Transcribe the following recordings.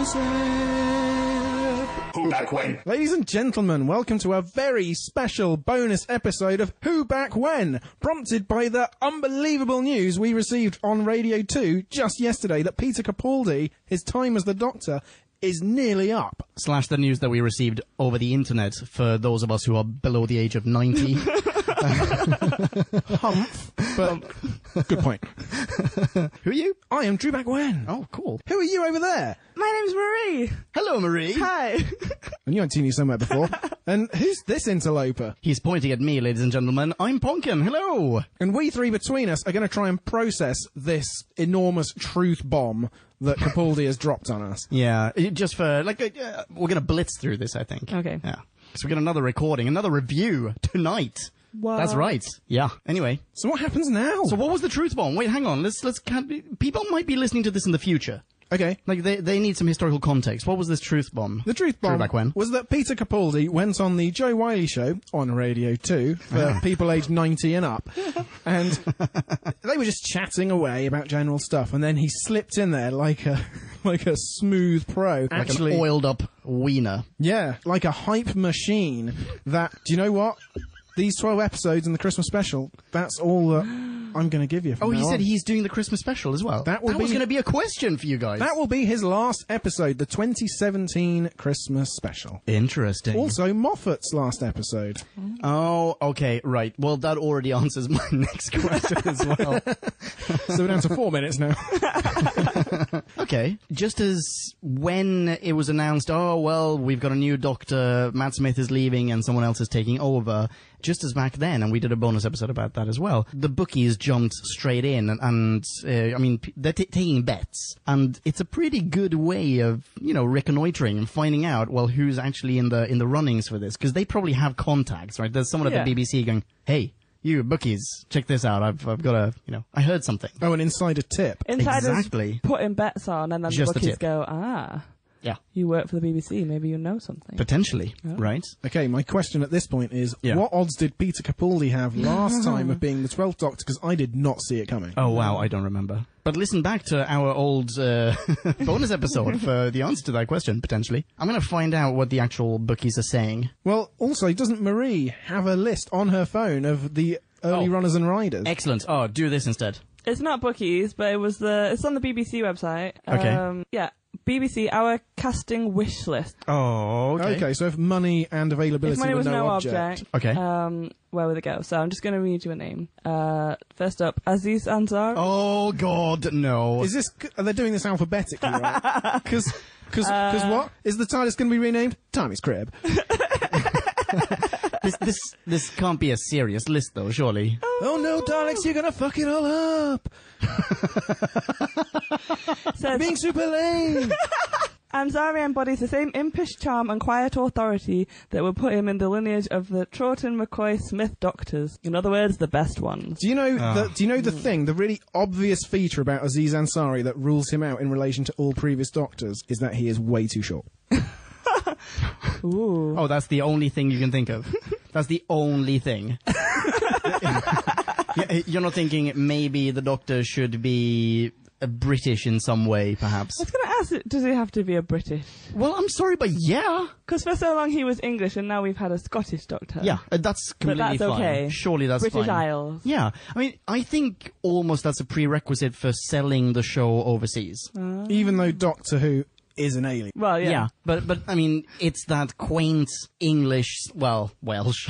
Who Back When? Ladies and gentlemen, welcome to a very special bonus episode of Who Back When, prompted by the unbelievable news we received on Radio 2 just yesterday that Peter Capaldi, his time as the Doctor, is nearly up. / the news that we received over the internet for those of us who are below the age of 90. Humph, but good point. Who are you? I am Drew Back When. Oh, cool. Who are you over there? My name's Marie. Hello, Marie. Hi. And you haven't seen you somewhere before. And who's this interloper? He's pointing at me, ladies and gentlemen. I'm Ponkin. Hello. And we three between us are going to try and process this enormous truth bomb that Capaldi has dropped on us. Yeah, just for, we're going to blitz through this, I think. Okay. Yeah. So we got another recording, another review tonight. What? That's right. Yeah. Anyway. So what happens now? So what was the truth bomb? Wait, hang on. People might be listening to this in the future. Okay. They need some historical context. What was this truth bomb? The truth bomb Back when? was that Peter Capaldi went on the Joe Wiley show on Radio 2 for people aged 90 and up. And they were just chatting away about general stuff. And then he slipped in there like a smooth pro. Like an oiled up wiener. Yeah, like a hype machine that, do you know what? These 12 episodes in the Christmas special, that's all that I'm going to give you. He said he's doing the Christmas special as well. That was going to be a question for you guys. That will be his last episode, the 2017 Christmas special. Interesting. Also, Moffat's last episode. Oh, okay, right. Well, that already answers my next question as well. So we're down to 4 minutes now. Okay. Just as when it was announced, we've got a new Doctor, Matt Smith is leaving and someone else is taking over, just as back then, and we did a bonus episode about that as well, the bookies jumped straight in, and they're taking bets, and it's a pretty good way of, reconnoitering and finding out, who's actually in the runnings for this, because they probably have contacts, right? There's someone at the BBC going, hey, you bookies, check this out. I've got I heard something. Oh, an insider tip. Insiders exactly. Putting bets on, and then Just the bookies go, yeah, you work for the BBC, maybe you know something. Potentially, right? Okay, my question at this point is, what odds did Peter Capaldi have last time of being the 12th Doctor? Because I did not see it coming. Oh, wow, I don't remember. But listen back to our old bonus episode for the answer to that question, potentially. I'm going to find out what the actual bookies are saying. Well, also, doesn't Marie have a list on her phone of the early runners and riders? Excellent. Oh, do this instead. It's not bookies, but it's on the BBC website. Okay. Yeah. BBC, our casting wish list. Oh, okay. Okay, so if money and availability If money were was no object. Okay. Where would it go? So I'm just going to read you a name. First up, Aziz Ansari. Oh, God, no. Is this? Are they doing this alphabetically, right? Because what? Is the TARDIS going to be renamed Tiny's Crib? This can't be a serious list, though, surely. Oh no, Daleks, you're going to fuck it all up. Being super lame. Ansari embodies the same impish charm and quiet authority that would put him in the lineage of the Troughton, McCoy, Smith Doctors. In other words, the best ones. Do you know the really obvious feature about Aziz Ansari that rules him out in relation to all previous Doctors is that he is way too short. Ooh. Oh, that's the only thing you can think of. That's the only thing. You're not thinking maybe the Doctor should be British in some way, perhaps? I was going to ask, does he have to be a British? Well, I'm sorry, but yeah. Because for so long he was English, and now we've had a Scottish Doctor. Yeah, that's completely but that's fine. Okay. Surely that's British fine. Isles. Yeah, I mean, I think almost that's a prerequisite for selling the show overseas. Even though Doctor Who is an alien. Well, yeah. But I mean, it's that quaint English, Welsh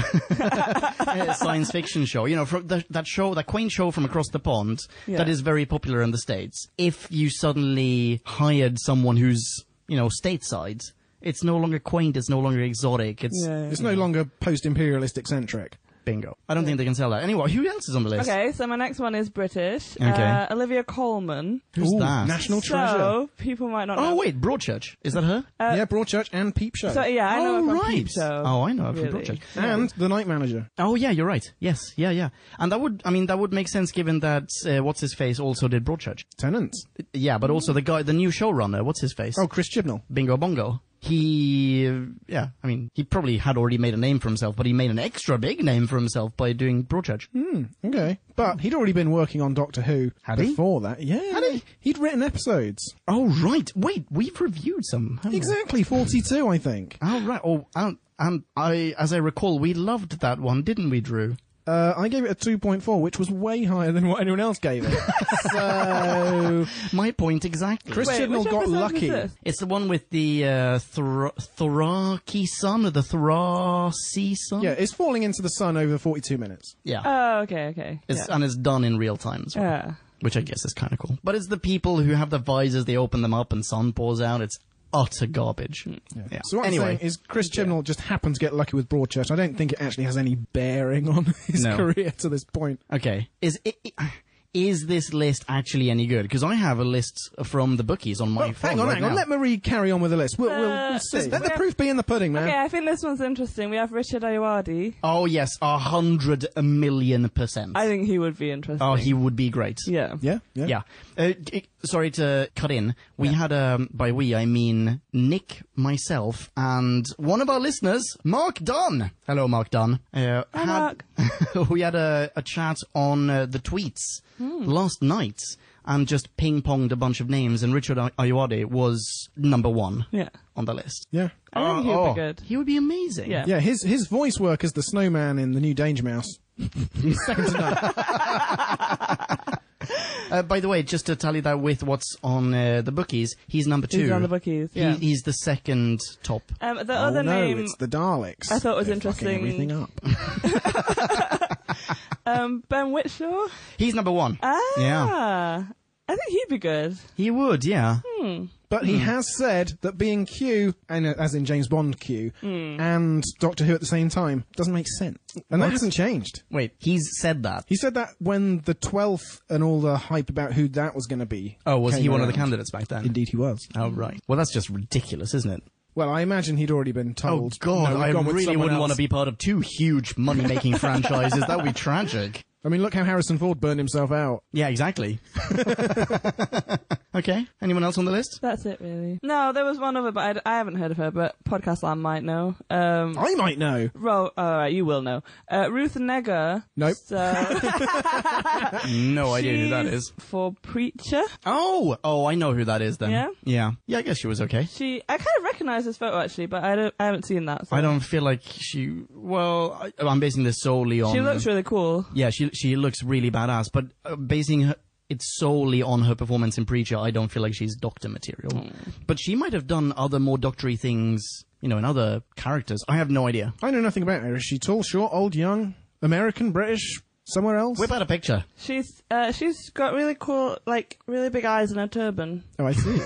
science fiction show. From that quaint show from across the pond that is very popular in the States. If you suddenly hired someone who's, stateside, it's no longer quaint, it's no longer exotic. It's no longer post-imperialist eccentric. Bingo. I don't think they can sell that. Anyway, who else is on the list? Okay, so my next one is British. Okay. Olivia Colman. Who's that? National treasure. So, people might not know. Oh, wait, Broadchurch. Is that her? Yeah, Broadchurch and Peep Show. So, yeah, I know her from Peep Show. Oh, I know her really. from Broadchurch. And The Night Manager. Oh, yeah, you're right. Yes, yeah. And that would make sense given that, what's-his-face also did Broadchurch. Tennant. Yeah, but also the new showrunner, what's-his-face? Oh, Chris Chibnall. Bingo Bongo. he probably had already made a name for himself, but he made an extra big name for himself by doing Broadchurch. Okay. But he'd already been working on Doctor Who before that. Yeah. Had he? He'd written episodes. Oh, right. Wait, we've reviewed some. haven't we? Exactly, 42, I think. Oh, right. Oh, as I recall, we loved that one, didn't we, Drew? I gave it a 2.4, which was way higher than what anyone else gave it. So, My point exactly. Chris Wait, Chibnall which got episode was lucky. this? It's the one with the Thoraki sun, or the Thorasi sun? Yeah, it's falling into the sun over 42 minutes. Yeah. Oh, okay. And it's done in real time as well. Yeah. Which I guess is kind of cool. But it's the people who have the visors, they open them up and sun pours out. It's utter garbage. Yeah. So what I'm saying is Chris Chibnall just happened to get lucky with Broadchurch. I don't think it actually has any bearing on his career to this point. Okay. Is this list actually any good? Because I have a list from the bookies on my phone. Hang on. Let Marie carry on with the list. We'll see. Let the proof be in the pudding, man. Okay, I think this one's interesting. We have Richard Ayoade. Oh, yes. 100,000,000%. I think he would be interesting. Oh, he would be great. Yeah. Yeah. Sorry to cut in. We had, by we, I mean Nick, myself, and one of our listeners, Mark Dunn. Hello, Mark Dunn. Hi, Mark. We had a chat on the tweets last night and just ping-ponged a bunch of names, and Richard Ayoade was number one on the list. Yeah. I think he would be good. He would be amazing. Yeah. Yeah, his voice work as the snowman in the new Danger Mouse. Second to none. By the way, just to tally that with what's on the bookies, he's number 2. He's on the bookies, yeah. He's the second top. The other name it's the Daleks. I thought was They're interesting. fucking everything up. Ben Whishaw. He's number 1. Yeah. I think he'd be good. He would, yeah. But he has said that being Q, and as in James Bond Q, and Doctor Who at the same time doesn't make sense. And that hasn't changed. Wait, he's said that? He said that when the 12th and all the hype about who that was going to be. Oh, was he one of the around. candidates back then? Indeed he was. Oh, right. Well, that's just ridiculous, isn't it? Well, I imagine he'd already been told. Oh, God, no, we've I gone with really someone wouldn't else. want to be part of 2 huge money-making franchises. That would be tragic. I mean, look how Harrison Ford burned himself out. Yeah, exactly. Okay, anyone else on the list? That's it, really. No, there was one other, but I haven't heard of her, but Podcast Land might know. I might know. Well, alright, you will know. Ruth Negger. Nope. So, No idea who that is. For Preacher. Oh, I know who that is then. Yeah? Yeah, I guess she was okay. I kind of recognise this photo, actually, but I haven't seen that. So. I don't feel like I'm basing this solely on... She looks really cool. Yeah, she looks really badass, but basing it solely on her performance in Preacher, I don't feel like she's Doctor material. But she might have done other more doctory things, in other characters. I have no idea. I know nothing about her. Is she tall, short, old, young, American, British, somewhere else? Whip out a picture. She's got really cool, like, really big eyes and a turban. Oh, I see.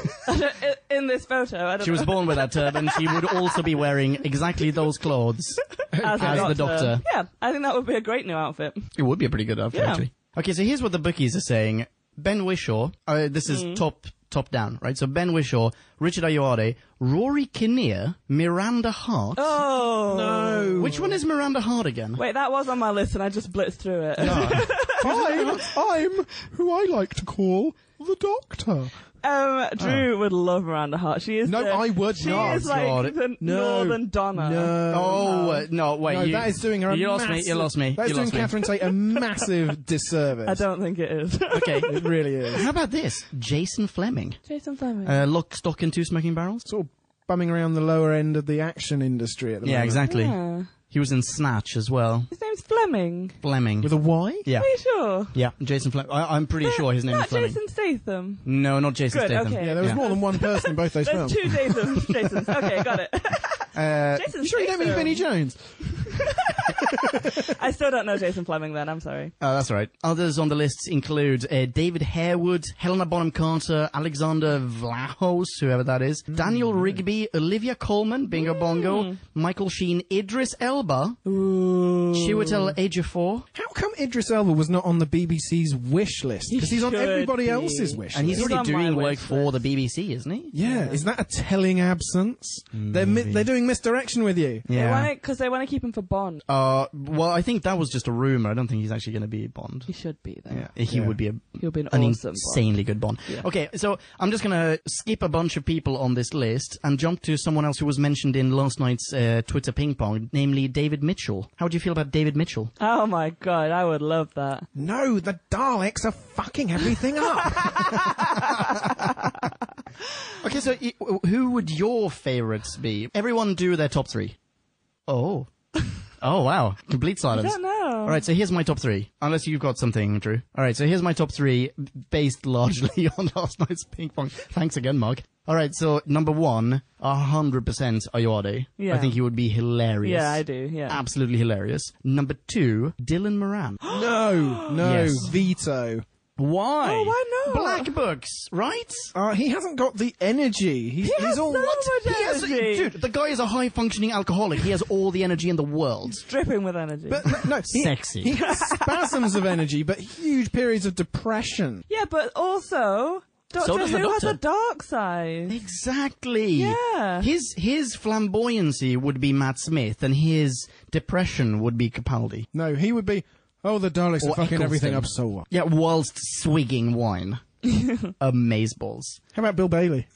In this photo, I don't She was know. born with that turban. She would also be wearing exactly those clothes as the Doctor. Yeah, I think that would be a great new outfit. It would be a pretty good outfit, Yeah. actually. Okay, so here's what the bookies are saying. Ben Whishaw, this is top down, right? So Ben Whishaw, Richard Ayoade, Rory Kinnear, Miranda Hart. Oh! No. Which one is Miranda Hart again? Wait, that was on my list and I just blitzed through it. I'm who I like to call the Doctor. Drew would love Miranda Hart. She is. No, I would not. She is like God. the No. Northern Donna. No. No, wait. No, that is doing her a you lost massive... me. You lost me. That's You doing lost me. Catherine Tate a massive disservice. I don't think it is. Okay. It really is. How about this? Jason Fleming. Jason Fleming. Lock, Stock and Two Smoking Barrels? Sort of bumming around the lower end of the action industry at the Yeah, moment. exactly. Yeah. He was in Snatch as well. His name's Fleming. Fleming. With a Y? Yeah. Are you sure? Yeah, Jason Fleming. I'm pretty sure his name is Not Fleming. Jason Statham. No, not Jason Good, Statham. okay. Yeah, there was Yeah. more than one person in both those There's films. 2 Jasons. Okay, got it. Jason You sure you don't mean Statham. Vinnie Jones? I still don't know Jason Fleming then, I'm sorry. Oh, that's all right. Others on the list include David Harewood, Helena Bonham Carter, Alexander Vlahos, whoever that is, Daniel Mm. Mm-hmm. Rigby, Olivia Colman, Bingo Bongo, Michael Sheen, Idris Elba. Ooh. Chiwetel Ejiofor. How come Idris Elba was not on the BBC's wish list? Because he's on should everybody be. else's wish And list. he's He's already on my doing work wish for list. the BBC, isn't he? Yeah, is that a telling absence? They're doing misdirection with you. Yeah. Because they want to keep him for Bond. Well, I think that was just a rumor. I don't think he's actually going to be Bond. He should be, though. Yeah, he would be He'll be an an awesome insanely good Bond. Yeah. Okay, so I'm just going to skip a bunch of people on this list and jump to someone else who was mentioned in last night's Twitter ping pong, namely David Mitchell. How do you feel about David Mitchell? Oh my god, I would love that. No, the Daleks are fucking everything up. Okay, so who would your favourites be? Everyone do their top three. Oh. Oh, wow. Complete I silence. don't know. All right, so here's my top three. Unless you've got something, Drew. All right, so here's my top three, based largely on last night's ping pong. Thanks again, Mark. All right, so number 1, 100% Ayoade. Yeah. I think he would be hilarious. Yeah, I do, yeah. Absolutely hilarious. Number 2, Dylan Moran. No, Yes. veto. Why? Oh, why not? Black Books, right? He hasn't got the energy. He's has all so much He has, energy. dude, the guy is a high-functioning alcoholic. He has all the energy in the world. Dripping with energy. But no, Sexy. He has spasms of energy, but huge periods of depression. yeah, but also, Doctor does the Who has Doctor. a dark side. Exactly. Yeah. His flamboyancy would be Matt Smith, and his depression would be Capaldi. No, he would be. Oh, the Daleks Or are fucking everything Eccleston. up. So what? Yeah, whilst swigging wine. Amazeballs. How about Bill Bailey?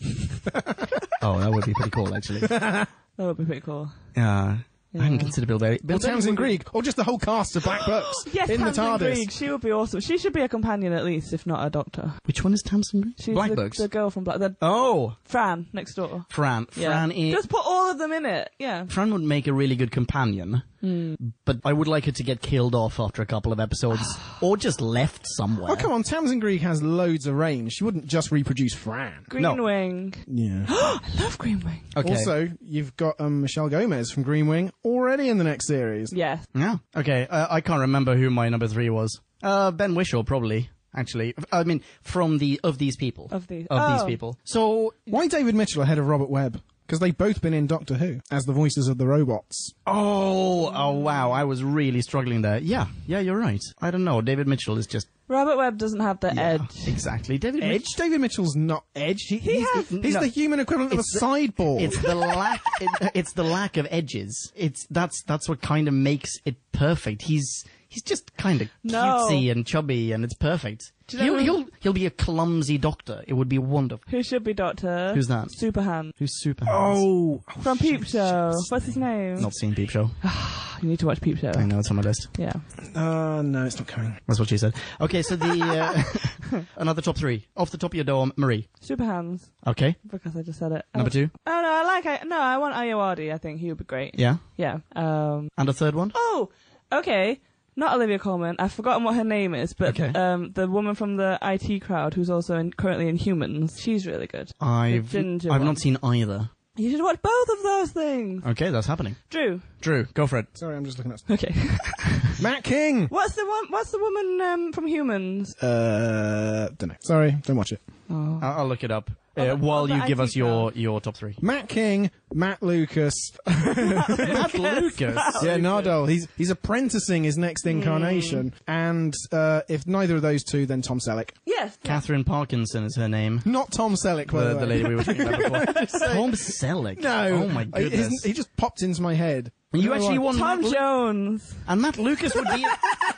Oh, that would be pretty cool, actually. That would be pretty cool. I hadn't considered Bill Bailey. Or Tamsin Greig, or just the whole cast of Black Books Yes, in the Tamsin TARDIS. Greig, she would be awesome. She should be a companion at least, if not a doctor. Which one is Tamsin Greig? She's Black the, Books. the girl from Black. The Oh, Fran next door. Fran. Yeah. Fran is... Just put all of them in it. Yeah. Fran would make a really good companion, but I would like her to get killed off after a couple of episodes, or just left somewhere. Oh, come on, Tamsin Greig has loads of range. She wouldn't just reproduce Fran. Green Wing. Yeah. I love Green Wing. Okay. Also, you've got Michelle Gomez from Green Wing already in the next series. Yes. Yeah. Okay. I can't remember who my number 3 was. Ben Whishaw, probably. Actually, I mean, from these people. Of these people. So, Why David Mitchell ahead of Robert Webb? Because they've both been in Doctor Who as the voices of the robots. oh wow, I was really struggling there. Yeah, you're right. I don't know. David Mitchell is just Robert Webb doesn't have the edge. exactly. David Edge? David Mitchell's not Edge. He's No. the human equivalent of a sideboard. It's the lack. It's the lack of edges. That's what kind of makes it perfect. He's just kind of No. cutesy and chubby, and it's perfect. Do you know He'll be a clumsy doctor. It would be wonderful. Who should be Doctor? Who's that? Superhand. Who's super? Oh. From Peep Show. What's his name? Not seen Peep Show. You need to watch Peep Show. I know, it's on my list. Yeah. No, it's not coming. That's what she said. Okay, so the another top 3 off the top of your dome, Marie. Superhands. Okay, Because I just said it. number 2. Oh, no, I want Ayoade. I think he would be great. Yeah, Yeah. and a third one. Oh, okay. Not Olivia Colman. I've forgotten what her name is, but Okay. the woman from the IT crowd who's also currently in Humans. She's really good. I've ginger not one. seen either. You should watch both of those things. Okay, that's happening. Drew. Drew, go for it. Sorry, I'm just looking at Okay. Matt King. What's the woman from Humans? Don't know. Sorry, don't watch it. Oh. I'll look it up Oh, while the you give IT us your top 3. Matt King, Matt Lucas. Matt Lucas. Yeah, Nardole. He's apprenticing his next incarnation. And if neither of those two, then Tom Selleck. Yes. Catherine Parkinson is her name. Not Tom Selleck, by the way. The lady we were talking about before. Tom Selleck. No. Oh my goodness. He just popped into my head. You actually want Tom Matt Jones. And Matt Lucas would be...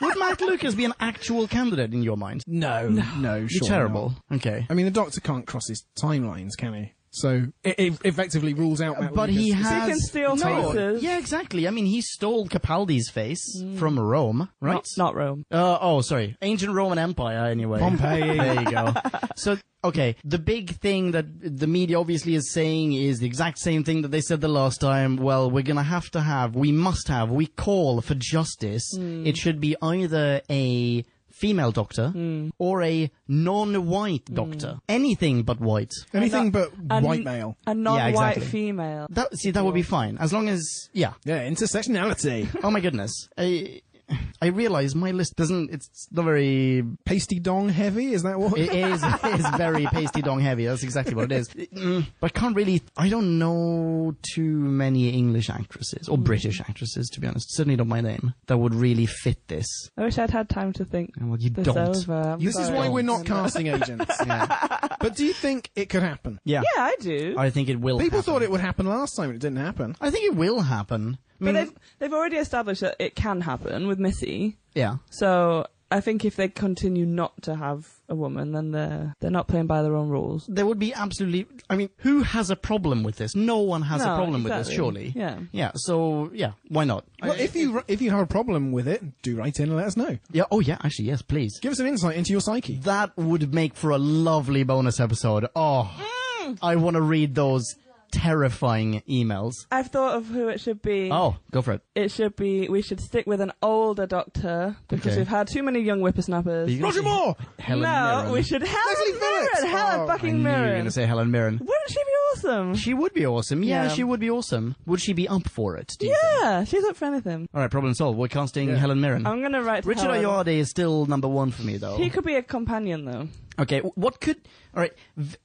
would Matt Lucas be an actual candidate in your mind? No, You're sure terrible. not. Okay. I mean, the Doctor can't cross his timelines, can he? So it effectively rules out Matt But Lucas. he He has... can steal faces. Yeah, exactly. I mean, he stole Capaldi's face from Rome, right? Not Rome. Sorry. Ancient Roman Empire, anyway. Pompeii. There you go. So, okay, the big thing that the media obviously is saying is the exact same thing that they said the last time. Well, we call for justice. It should be either a female doctor or a non-white doctor. Anything but white. Anything but And- white male. A non-white exactly. female. That would be fine. As long as, yeah. Yeah, intersectionality. Oh my goodness. I realise my list it's not very... Pasty dong heavy, is that what? It is very pasty dong heavy, that's exactly what it is. But I don't know too many English actresses, or British actresses, to be honest, certainly not my name, that would really fit this. I wish I'd had time to think Well, you this don't. over. This is why we're not casting agents. But do you think it could happen? Yeah. Yeah, I do. I think it will People happen. thought it would happen last time and it didn't happen. I think it will happen. I mean, But they've already established that it can happen with Missy. yeah. So I think if they continue not to have a woman, then they're not playing by their own rules. There would be absolutely... I mean, who has a problem with this? No one has a No, problem with this, exactly. surely. Yeah. Yeah, so, yeah, why not? Well, if you have a problem with it, do write in and let us know. Yeah, oh yeah, actually, yes, please. Give us an insight into your psyche. That would make for a lovely bonus episode. Oh, I want to read those terrifying emails. I've thought of who it should be. Oh, go for it. We should stick with an older doctor because Okay. we've had too many young whippersnappers. Are you gonna Roger say Moore! Helen No, Mirren. we should Helen Leslie Mirren! Phillips! Helen Oh, I fucking knew you were Mirren! going to say Helen Mirren. Wouldn't she be awesome? She would be awesome. Yeah, Yeah. she would be awesome. Would she be up for it, do you think? Yeah, she's up for anything. All right, problem solved. We're casting Helen Mirren. I'm gonna write to Richard Helen. Ayoade is still number one for me, though. He could be a companion, though. Okay, what could... All right,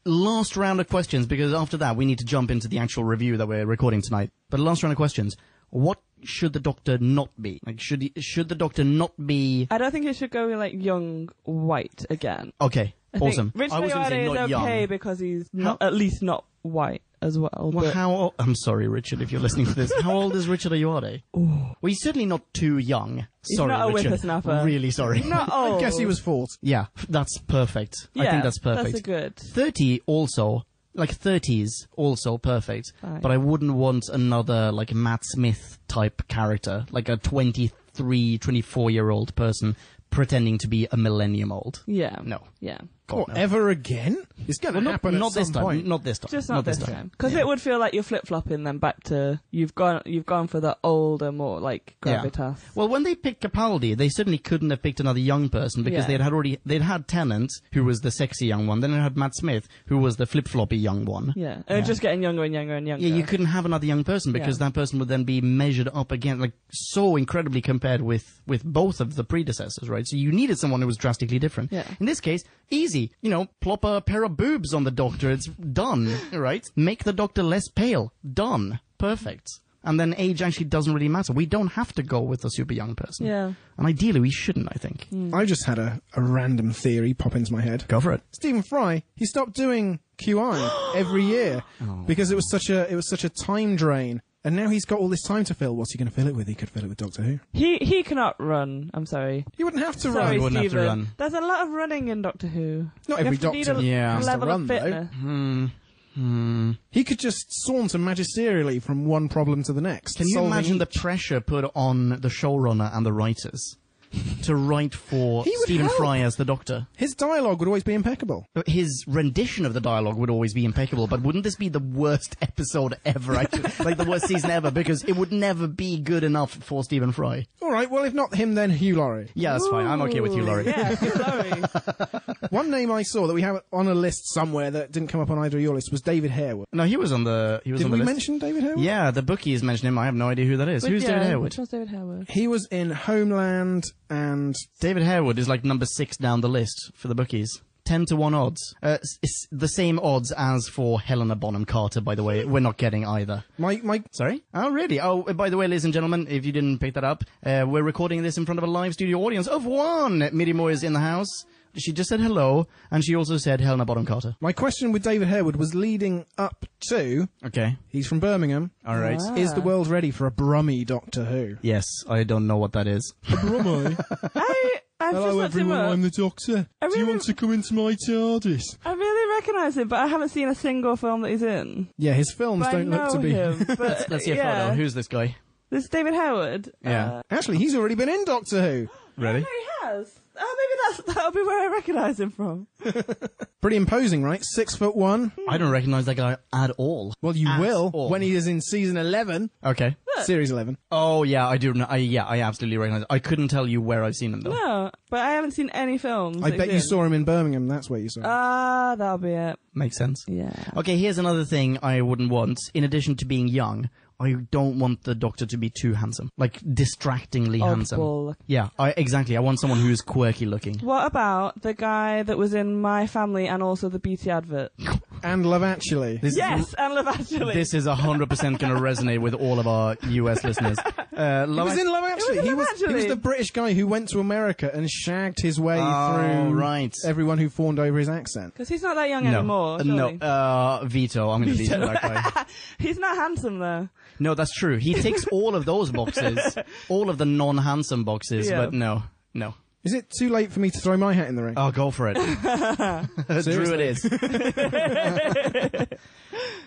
last round of questions, because after that we need to jump into the actual review that we're recording tonight. But last round of questions. What should the Doctor not be? Like, should the Doctor not be... I don't think it should go with, like, young white again. Okay, I think awesome. Richard I was going to say Ayoade not is okay young. because he's not, at least not white as well. Well, but I'm sorry, Richard, if you're listening to this. How old is Richard Ayoade? Well, he's certainly not too young. He's Sorry, not a Richard. whippersnapper. Really sorry. not old. I guess he was 40. Yeah, that's perfect. I Yeah, think that's perfect. That's a good. 30 also, like 30s also perfect. Fine. But I wouldn't want another like Matt Smith type character, like a 23, 24-year-old person pretending to be a millennium old. Yeah. No. Yeah. God, no. Ever again? It's going to happen Not at this some time. point. Not this time. Just not this this time. Because it would feel like you're flip-flopping them back to you've gone for the older, more like gravitas. Well, when they picked Capaldi, they certainly couldn't have picked another young person because Yeah. they'd had Tennant, who was the sexy young one, then they had Matt Smith, who was the flip-floppy young one. Yeah. And just getting younger and younger and younger. Yeah, you couldn't have another young person because that person would then be measured up again, like so incredibly compared with both of the predecessors, right? So you needed someone who was drastically different. Yeah. In this case, easy. You know, plop a pair of boobs on the Doctor. It's done, right? Make the Doctor less pale. Done. Perfect. And then age actually doesn't really matter. We don't have to go with a super young person. Yeah. And ideally we shouldn't, I think. I just had a random theory pop into my head. Go for it. Stephen Fry, he stopped doing QI every year because it was such a time drain. And now he's got all this time to fill. What's he going to fill it with? He could fill it with Doctor Who. He cannot run. I'm sorry. He wouldn't have to Sorry, run. He wouldn't have to Stephen. run. There's a lot of running in Doctor Who. Not You every have to need Doctor Yeah. has to level run, of though. fitness. He could just saunter magisterially from one problem to the next. Can you solving imagine the each. pressure put on the showrunner and the writers to write for He would Stephen help. Fry as the Doctor? His dialogue would always be impeccable. His rendition of the dialogue would always be impeccable, but wouldn't this be the worst episode ever? Actually? Like the worst season ever, because it would never be good enough for Stephen Fry. All right, well, if not him, then Hugh Laurie. Yeah, that's fine. I'm okay with you, Laurie. Yeah, sorry. One name I saw that we have on a list somewhere that didn't come up on either of your lists was David Harewood. No, he was on the Did on the we list. mention David Harewood? Yeah, the bookies mentioned him. I have no idea who that is. Who's David Harewood? Which one's David Harewood? He was in Homeland and... David Harewood is like number 6 down the list for the bookies. 10-1 odds. It's the same odds as for Helena Bonham Carter, by the way. We're not getting either. My Sorry? Oh, really? Oh, by the way, ladies and gentlemen, if you didn't pick that up, we're recording this in front of a live studio audience of 1. Miri Moore is in the house. She just said hello, and she also said Helena Bonham Carter. my question with David Harewood was leading up to... Okay. He's from Birmingham. All right. Is the world ready for a Brummy Doctor Who? Yes, I don't know what that is. Brummy? I've just looked him up. the Doctor. Do you want to come into my TARDIS? I really recognise him, but I haven't seen a single film that he's in. Yeah, his films But I don't look know to be... him. But Let's see a photo. Who's this guy? This is David Harewood. Yeah. Actually, he's already been in Doctor Who. Ready? No, he has. Oh, maybe that'll be where I recognise him from. Pretty imposing, right? 6'1". I don't recognize that guy at all. Well, you At will all. when he is in season 11. Okay. Series 11. Oh, yeah, I do. I absolutely recognize it. I couldn't tell you where I've seen him, though. No, but I haven't seen any films. I bet you saw him in Birmingham. That's where you saw him. Ah, that'll be it. Makes sense. Yeah. Okay, here's another thing I wouldn't want. In addition to being young, I don't want the Doctor to be too handsome. Like, distractingly handsome. Oddball. Yeah, exactly. I want someone who's quirky looking. What about the guy that was in My Family and also the BT advert? And Love Actually. Yes, and Love Actually. This is 100% going to resonate with all of our US listeners. He was in Love Actually. He was the British guy who went to America and shagged his way through everyone who fawned over his accent. Because he's not that young anymore, surely. No, veto. I'm going to veto that guy. He's not handsome, though. No, that's true. He ticks all of those boxes. All of the non-handsome boxes, but no. Is it too late for me to throw my hat in the ring? Oh, go for it. Drew it is.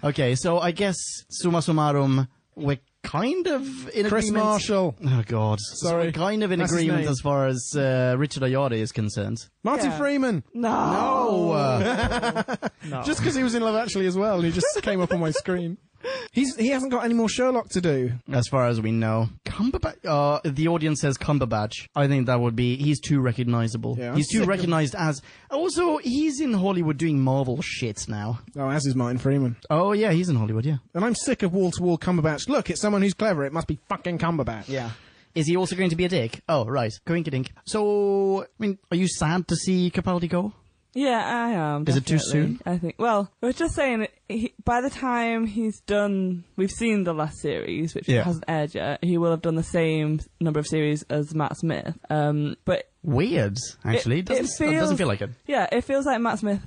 Okay, so I guess, summa summarum, we're kind of in Chris agreement. Marshall. Oh, God. Sorry. So we're kind of in That's his agreement name. as far as Richard Ayoade is concerned. Martin Freeman. No. No. Just because he was in Love Actually as well, and he just came up on my screen. He hasn't got any more Sherlock to do. As far as we know. Cumberbatch. The audience says Cumberbatch. I think that would be... He's too recognisable. Yeah, he's too recognised as... Also, he's in Hollywood doing Marvel shit now. Oh, as is Martin Freeman. Oh, yeah, he's in Hollywood, yeah. And I'm sick of wall-to-wall Cumberbatch. Look, it's someone who's clever. It must be fucking Cumberbatch. Yeah. Is he also going to be a dick? Oh, right. Coinkydink. So, I mean, are you sad to see Capaldi go? Yeah, I am. Is it too definitely. soon? I think. Well, I was just saying, by the time he's done, we've seen the last series, which hasn't aired yet. He will have done the same number of series as Matt Smith. But weird, actually. It doesn't feel like it. Yeah, it feels like Matt Smith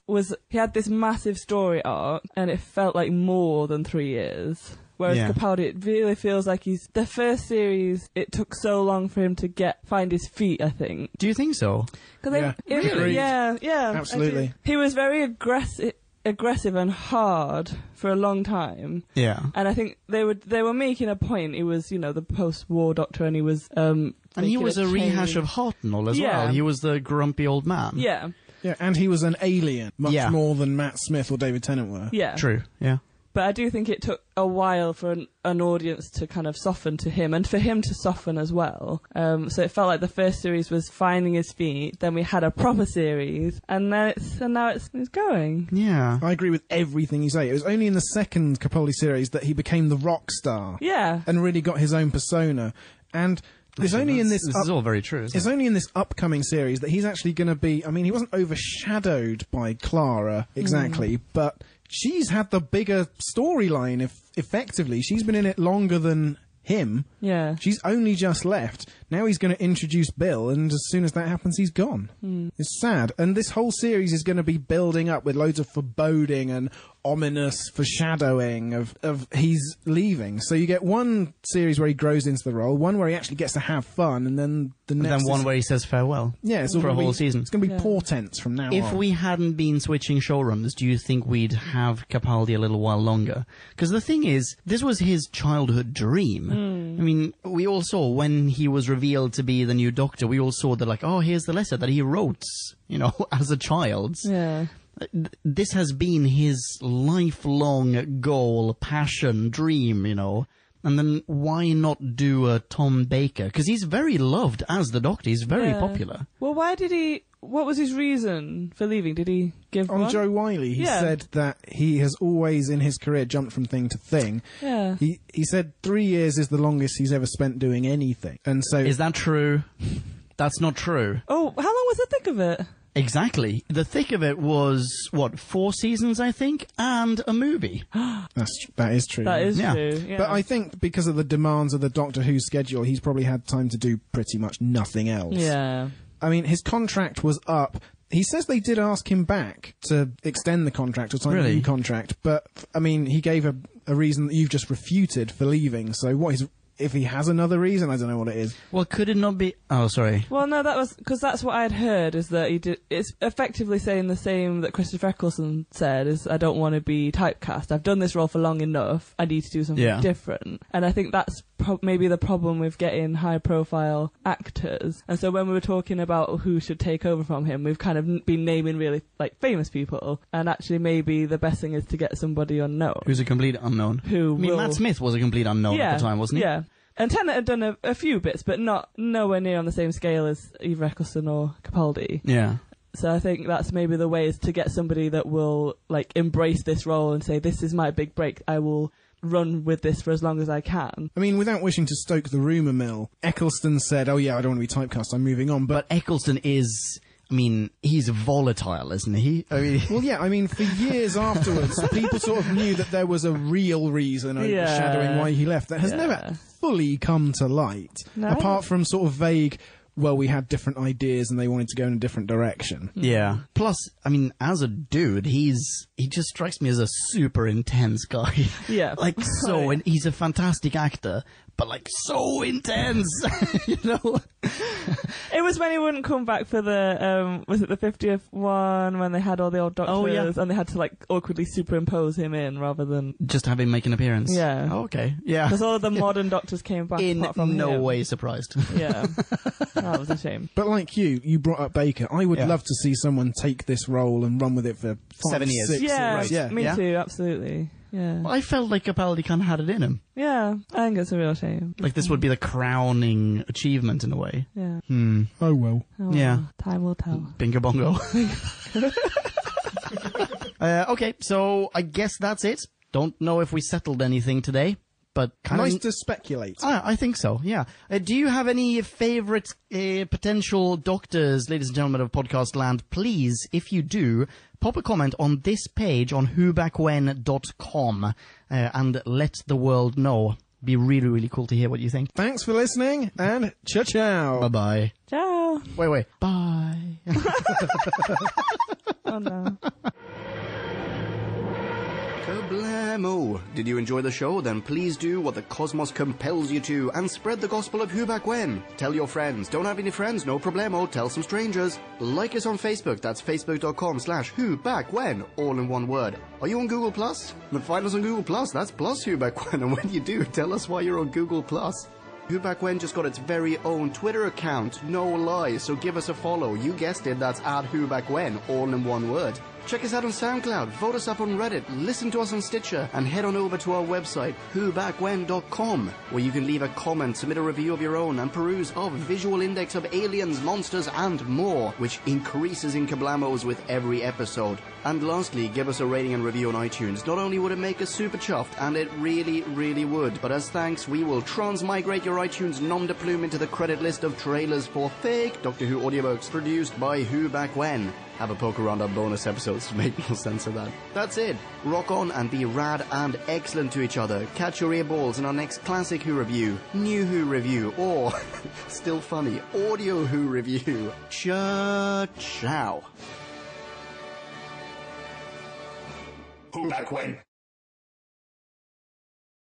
he had this massive story arc, and it felt like more than 3 years. Whereas Capaldi, it really feels like the first series, it took so long for him to find his feet, I think. Do you think so? Really? Yeah. Absolutely. He was very aggressive and hard for a long time. Yeah. And I think they were making a point. He was, the post-war Doctor, and he was and he was a rehash of Hartnell as well. He was the grumpy old man. Yeah. Yeah, and he was an alien, much more than Matt Smith or David Tennant were. Yeah. True, yeah. But I do think it took a while for an audience to kind of soften to him, and for him to soften as well. So it felt like the first series was finding his feet, then we had a proper series, and now it's going. Yeah. I agree with everything you say. It was only in the second Capaldi series that he became the rock star. Yeah. And really got his own persona. And it's only in this... This is all very true, isn't it? It's only in this upcoming series that he's actually going to be... I mean, he wasn't overshadowed by Clara, exactly, but... She's had the bigger storyline, effectively. She's been in it longer than him. Yeah. She's only just left. Now he's going to introduce Bill, and as soon as that happens, he's gone. It's sad. And this whole series is going to be building up with loads of foreboding and ominous foreshadowing of he's leaving. So you get one series where he grows into the role, one where he actually gets to have fun, and then the next... And then one where he says farewell. Yeah, it's for a whole season. It's going to be portents from now on. If we hadn't been switching showrunners, do you think we'd have Capaldi a little while longer? Because the thing is, this was his childhood dream. I mean, we all saw when he was revealed to be the new Doctor, we all saw that, like, oh, here's the letter that he wrote, as a child. Yeah. This has been his lifelong goal, passion, dream, And then why not do a Tom Baker? Because he's very loved as the Doctor. He's very popular. Well, what was his reason for leaving? Did he give On one? Joe Wiley, he said that he has always in his career jumped from thing to thing. Yeah. He said 3 years is the longest he's ever spent doing anything. And so... Is that true? That's not true. Oh, how long was the thick of it? Exactly. The thick of it was, 4 seasons, I think, and a movie. That is true. That is true, yeah. But I think because of the demands of the Doctor Who schedule, he's probably had time to do pretty much nothing else. Yeah. I mean, his contract was up. He says they did ask him back to extend the contract or sign a new contract, but, I mean, he gave a reason that you've just refuted for leaving, so if he has another reason, I don't know what it is. Well, could it not be... Oh, sorry. Well, no, that was... Because that's what I'd heard, is that he did... It's effectively saying the same that Christopher Eccleston said, is I don't want to be typecast. I've done this role for long enough. I need to do something different. And I think that's maybe the problem with getting high-profile actors. And so when we were talking about who should take over from him, we've kind of been naming really, famous people. And actually maybe the best thing is to get somebody unknown. Who's a complete unknown. Matt Smith was a complete unknown at the time, wasn't he? Yeah. And Tennant had done a few bits, but nowhere near on the same scale as either Eccleston or Capaldi. Yeah. So I think that's maybe the way, is to get somebody that will like embrace this role and say, this is my big break, I will run with this for as long as I can. I mean, without wishing to stoke the rumour mill, Eccleston said, oh yeah, I don't want to be typecast, I'm moving on. But Eccleston is... I mean, he's volatile, isn't he? I mean... Well, yeah, I mean, for years afterwards, people sort of knew that there was a real reason overshadowing why he left that has never fully come to light, apart from sort of vague, well, we had different ideas and they wanted to go in a different direction. Yeah. Plus, I mean, as a dude, he just strikes me as a super intense guy. Yeah. Like, and he's a fantastic actor, but like so intense, you know? It was when he wouldn't come back for the, was it the 50th one, when they had all the old doctors and they had to like awkwardly superimpose him in rather than... Just have him make an appearance. Yeah. Oh, okay. Yeah. Because all of the modern doctors came back In apart from no him. way surprised. Yeah. That was a shame. But like you brought up Baker. I would love to see someone take this role and run with it for 7 years. 6 Yeah, years. Yeah. me too, absolutely. Yeah. I felt like Capaldi kind of had it in him. Yeah, I think it's a real shame. Like this would be the crowning achievement in a way. Yeah. Oh well. Oh, Yeah. Time will tell. Bingo bongo. Okay, so I guess that's it. Don't know if we settled anything today, but kind Nice of... to speculate. I think so, yeah. Do you have any favourite potential doctors, ladies and gentlemen of Podcast Land? Please, if you do, pop a comment on this page on whobackwhen.com and let the world know. Be really, really cool to hear what you think. Thanks for listening, and ciao. Bye-bye. Ciao. Wait. Bye. Oh no. Kablamo! Did you enjoy the show? Then please do what the cosmos compels you to and spread the gospel of Who Back When. Tell your friends. Don't have any friends? No problemo. Tell some strangers. Like us on Facebook. That's facebook.com/whobackwhen, all in one word. Are you on Google Plus? Then find us on Google Plus. That's plus Who Back When. And when you do, tell us why you're on Google Plus. Who Back When just got its very own Twitter account, no lie, so give us a follow. You guessed it, that's @WhoBackWhen, all in one word. Check us out on SoundCloud, vote us up on Reddit, listen to us on Stitcher, and head on over to our website, whobackwhen.com, where you can leave a comment, submit a review of your own, and peruse our visual index of aliens, monsters, and more, which increases in kablamos with every episode. And lastly, give us a rating and review on iTunes. Not only would it make us super chuffed, and it really, really would, but as thanks, we will transmigrate your iTunes nom de plume into the credit list of trailers for fake Doctor Who audiobooks produced by Who Back When. Have a poke around our bonus episodes to make more sense of that. That's it. Rock on and be rad and excellent to each other. Catch your earballs in our next classic Who review, new Who review, or, still funny, audio Who review. Ciao. Who Back When?